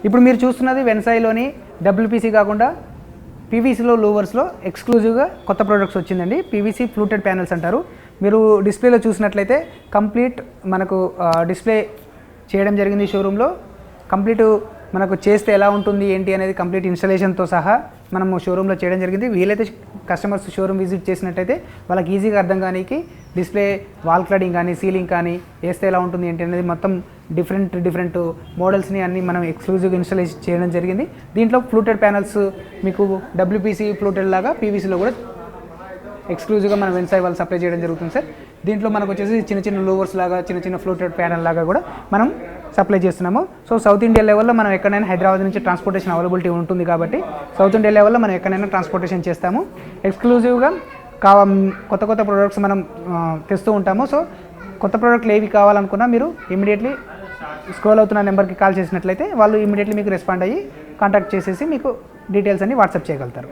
ఇప్పుడు మీరు చూస్తున్నది వెన్సాయ్లోని డబ్ల్యూపీసీ కాకుండా పీవీసీలో లూవర్స్లో ఎక్స్క్లూజివ్గా కొత్త ప్రోడక్ట్స్ వచ్చిందండి. పీవీసీ ఫ్లూటెడ్ ప్యానెల్స్ అంటారు. మీరు డిస్ప్లేలో చూసినట్లయితే కంప్లీట్ మనకు డిస్ప్లే చేయడం జరిగింది షోరూంలో. కంప్లీట్ మనకు చేస్తే ఎలా ఉంటుంది ఏంటి అనేది కంప్లీట్ ఇన్స్టాలేషన్తో సహా మనము షోరూంలో చేయడం జరిగింది. వీలైతే కస్టమర్స్ షోరూమ్ విజిట్ చేసినట్టయితే వాళ్ళకి ఈజీగా అర్థం కానీ డిస్ప్లే వాల్ క్లాడింగ్ కానీ సీలింగ్ కానీ వేస్తే ఎలా ఉంటుంది ఏంటి అనేది మొత్తం డిఫరెంట్ మోడల్స్ని అన్ని మనం ఎక్స్క్లూజివ్గా ఇన్స్టాలేషన్ చేయడం జరిగింది. దీంట్లో ఫ్లూటెడ్ ప్యానల్స్ మీకు డబ్ల్యూపీసీ ఫ్లూటెడ్ లాగా పీవీసీలో కూడా ఎక్స్క్లూజివ్గా మనం వెన్సాయ్ వాళ్ళు సప్లై చేయడం జరుగుతుంది సార్. దీంట్లో మనకు వచ్చేసి చిన్న లూవర్స్ లాగా చిన్న ఫ్లూటెడ్ ప్యానల్ లాగా కూడా మనం సప్లై చేస్తున్నాము. సో సౌత్ ఇండియా లెవెల్లో మనం ఎక్కడైనా హైదరాబాద్ నుంచి ట్రాన్స్పోర్టేషన్ అవైలబిలిటీ ఉంటుంది కాబట్టి సౌత్ ఇండియా లెవెల్లో మనం ఎక్కడైనా ట్రాన్స్పోర్టేషన్ చేస్తాము. ఎక్స్క్లూజివ్గా కొత్త ప్రోడక్ట్స్ మనం తెస్తూ ఉంటాము. సో కొత్త ప్రోడక్ట్లు ఏవి కావాలనుకున్నా మీరు ఇమీడియట్లీ స్క్రోల్ అవుతున్న నెంబర్కి కాల్ చేసినట్లయితే వాళ్ళు ఇమీడియట్లీ మీకు రెస్పాండ్ అయ్యి కాంటాక్ట్ చేసేసి మీకు డీటెయిల్స్ అన్ని వాట్సాప్ చేయగలుగుతారు.